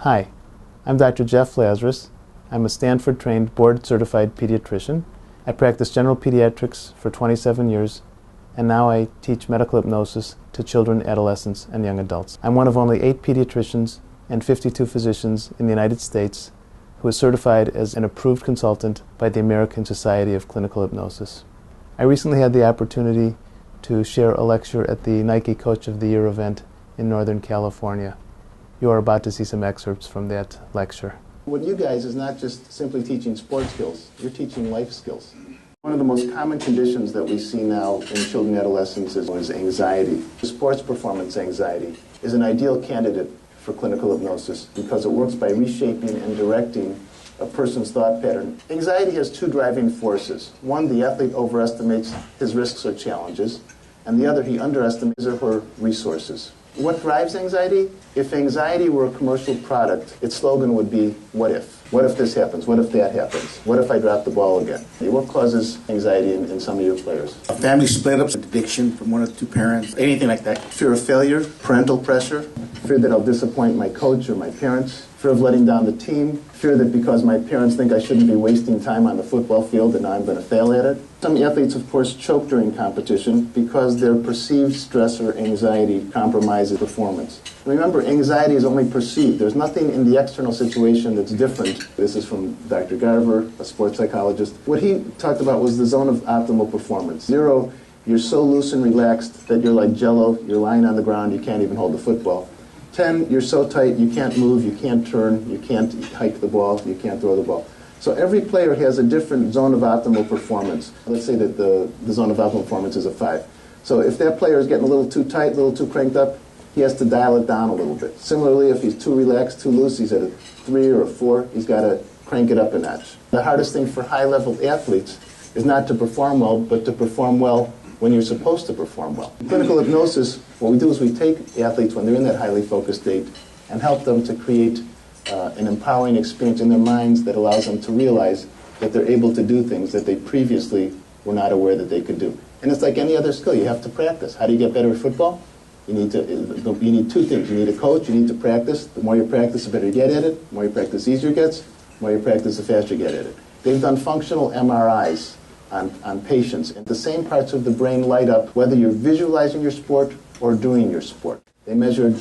Hi, I'm Dr. Jeff Lazarus. I'm a Stanford-trained board-certified pediatrician. I practiced general pediatrics for 27 years, and now I teach medical hypnosis to children, adolescents, and young adults. I'm one of only 8 pediatricians and 52 physicians in the United States who is certified as an approved consultant by the American Society of Clinical Hypnosis. I recently had the opportunity to share a lecture at the Nike Coach of the Year event in Northern California. You are about to see some excerpts from that lecture. What you guys is not just simply teaching sports skills, you're teaching life skills. One of the most common conditions that we see now in children and adolescents is anxiety. Sports performance anxiety is an ideal candidate for clinical hypnosis because it works by reshaping and directing a person's thought pattern. Anxiety has 2 driving forces. One, the athlete overestimates his risks or challenges, and the other, he underestimates his or her resources. What drives anxiety? If anxiety were a commercial product, its slogan would be, what if? What if this happens? What if that happens? What if I drop the ball again? What causes anxiety in some of your players? A family split up, addiction from one of the 2 parents, anything like that. Fear of failure, parental pressure, fear that I'll disappoint my coach or my parents, fear of letting down the team, fear that because my parents think I shouldn't be wasting time on the football field and now I'm going to fail at it. Some athletes, of course, choke during competition because their perceived stress or anxiety compromises performance. Remember, anxiety is only perceived. There's nothing in the external situation that's different. This is from Dr. Garver, a sports psychologist. What he talked about was the zone of optimal performance. 0, you're so loose and relaxed that you're like jello, you're lying on the ground, you can't even hold the football. 10, you're so tight, you can't move, you can't turn, you can't hike the ball, you can't throw the ball. So every player has a different zone of optimal performance. Let's say that the zone of optimal performance is a 5. So if that player is getting a little too tight, a little too cranked up, he has to dial it down a little bit. Similarly, if he's too relaxed, too loose, he's at a 3 or a 4, he's got to crank it up a notch. The hardest thing for high-level athletes is not to perform well, but to perform well when you're supposed to perform well. In clinical hypnosis, what we do is we take athletes when they're in that highly focused state and help them to create an empowering experience in their minds that allows them to realize that they're able to do things that they previously were not aware that they could do. And it's like any other skill. You have to practice. How do you get better at football? You need 2 things. You need a coach. You need to practice. The more you practice, the better you get at it. The more you practice, the easier it gets. The more you practice, the faster you get at it. They've done functional MRIs on patients, and the same parts of the brain light up whether you're visualizing your sport or doing your sport. They measured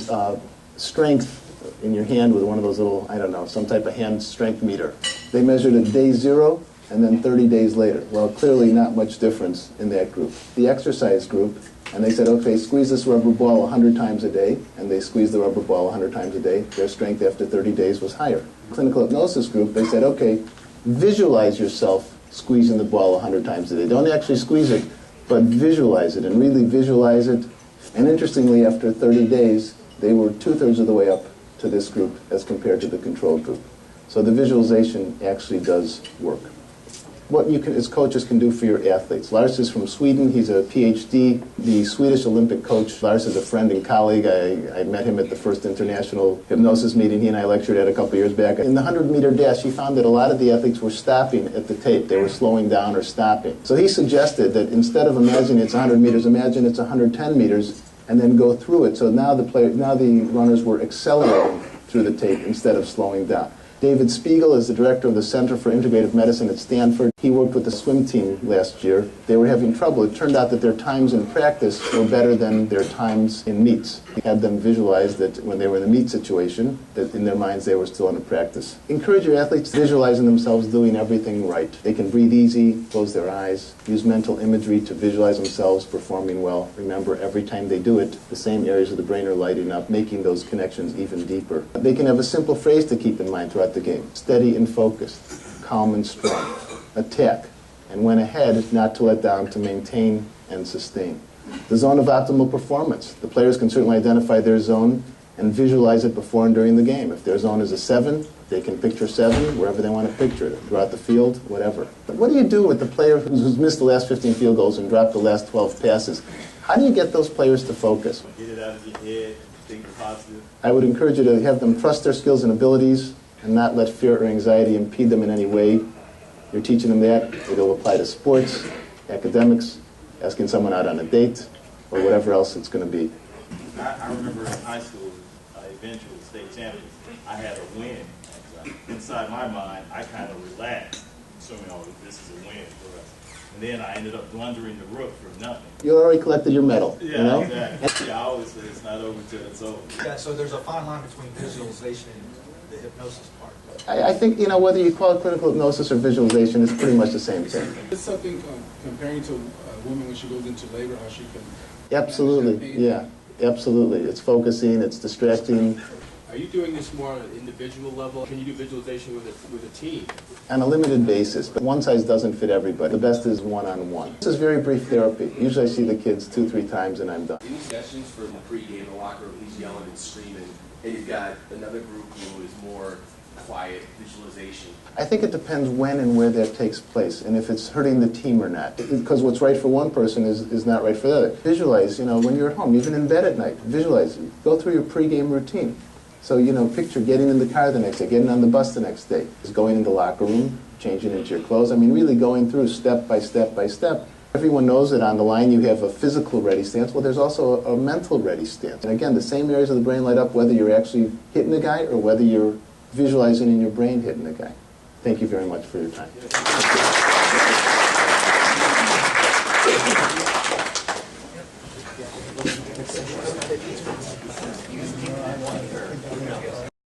strength in your hand with one of those little, I don't know, some type of hand strength meter. They measured at day 0 and then 30 days later. Well, clearly not much difference in that group. The exercise group, and they said, okay, squeeze this rubber ball 100 times a day, and they squeezed the rubber ball 100 times a day. Their strength after 30 days was higher. Clinical hypnosis group, they said, okay, visualize yourself squeezing the ball 100 times a day. Don't actually squeeze it, but visualize it, and really visualize it. And interestingly, after 30 days, they were 2/3 of the way up to this group as compared to the control group. So the visualization actually does work. What you as coaches can do for your athletes. Lars is from Sweden. He's a PhD, the Swedish Olympic coach. Lars is a friend and colleague. I met him at the first international hypnosis meeting he and I lectured at a couple years back. In the 100-meter dash, he found that a lot of the athletes were stopping at the tape. They were slowing down or stopping. So he suggested that instead of imagining it's 100 meters, imagine it's 110 meters and then go through it. So now the runners were accelerating through the tape instead of slowing down. David Spiegel is the director of the Center for Integrative Medicine at Stanford. He worked with the swim team last year. They were having trouble. It turned out that their times in practice were better than their times in meets. He had them visualize that when they were in the meet situation, that in their minds they were still in a practice. Encourage your athletes visualizing themselves doing everything right. They can breathe easy, close their eyes, use mental imagery to visualize themselves performing well. Remember, every time they do it, the same areas of the brain are lighting up, making those connections even deeper. They can have a simple phrase to keep in mind throughout the game. Steady and focused, calm and strong, attack, and when ahead, not to let down, to maintain and sustain. The zone of optimal performance. The players can certainly identify their zone and visualize it before and during the game. If their zone is a 7, they can picture 7 wherever they want to picture it, throughout the field, whatever. But what do you do with the player who's missed the last 15 field goals and dropped the last 12 passes? How do you get those players to focus? Get it out of your head, think positive. I would encourage you to have them trust their skills and abilities and not let fear or anxiety impede them in any way. You're teaching them that. It'll apply to sports, academics, asking someone out on a date, or whatever else it's going to be. I remember in high school, eventually state champions, I had a win. Inside my mind, I kind of relaxed, assuming, oh, this is a win for us. And then I ended up blundering the rook for nothing. You already collected your medal. Yeah, you know? exactly. Yeah, I always say it's not over till it's over. Yeah, so there's a fine line between visualization and the hypnosis part. I think, you know, whether you call it clinical hypnosis or visualization, it's pretty much the same thing. It's something comparing to a woman when she goes into labor, how she can... Absolutely, yeah, absolutely. It's focusing, it's distracting. Are you doing this more on an individual level? Can you do visualization with a team? On a limited basis, but one size doesn't fit everybody. The best is one-on-one. This is very brief therapy. Usually I see the kids 2-3 times and I'm done. Any sessions for the pregame in the locker room, he's yelling and screaming, and you've got another group who is more quiet visualization? I think it depends when and where that takes place and if it's hurting the team or not. Because what's right for one person is not right for the other. Visualize, you know, when you're at home, even in bed at night, visualize. Go through your pregame routine. So, you know, picture getting in the car the next day, getting on the bus the next day, is going into the locker room, changing into your clothes. I mean, really going through step by step by step. Everyone knows that on the line you have a physical ready stance. Well, there's also a mental ready stance. And again, the same areas of the brain light up whether you're actually hitting the guy or whether you're visualizing in your brain hitting the guy. Thank you very much for your time.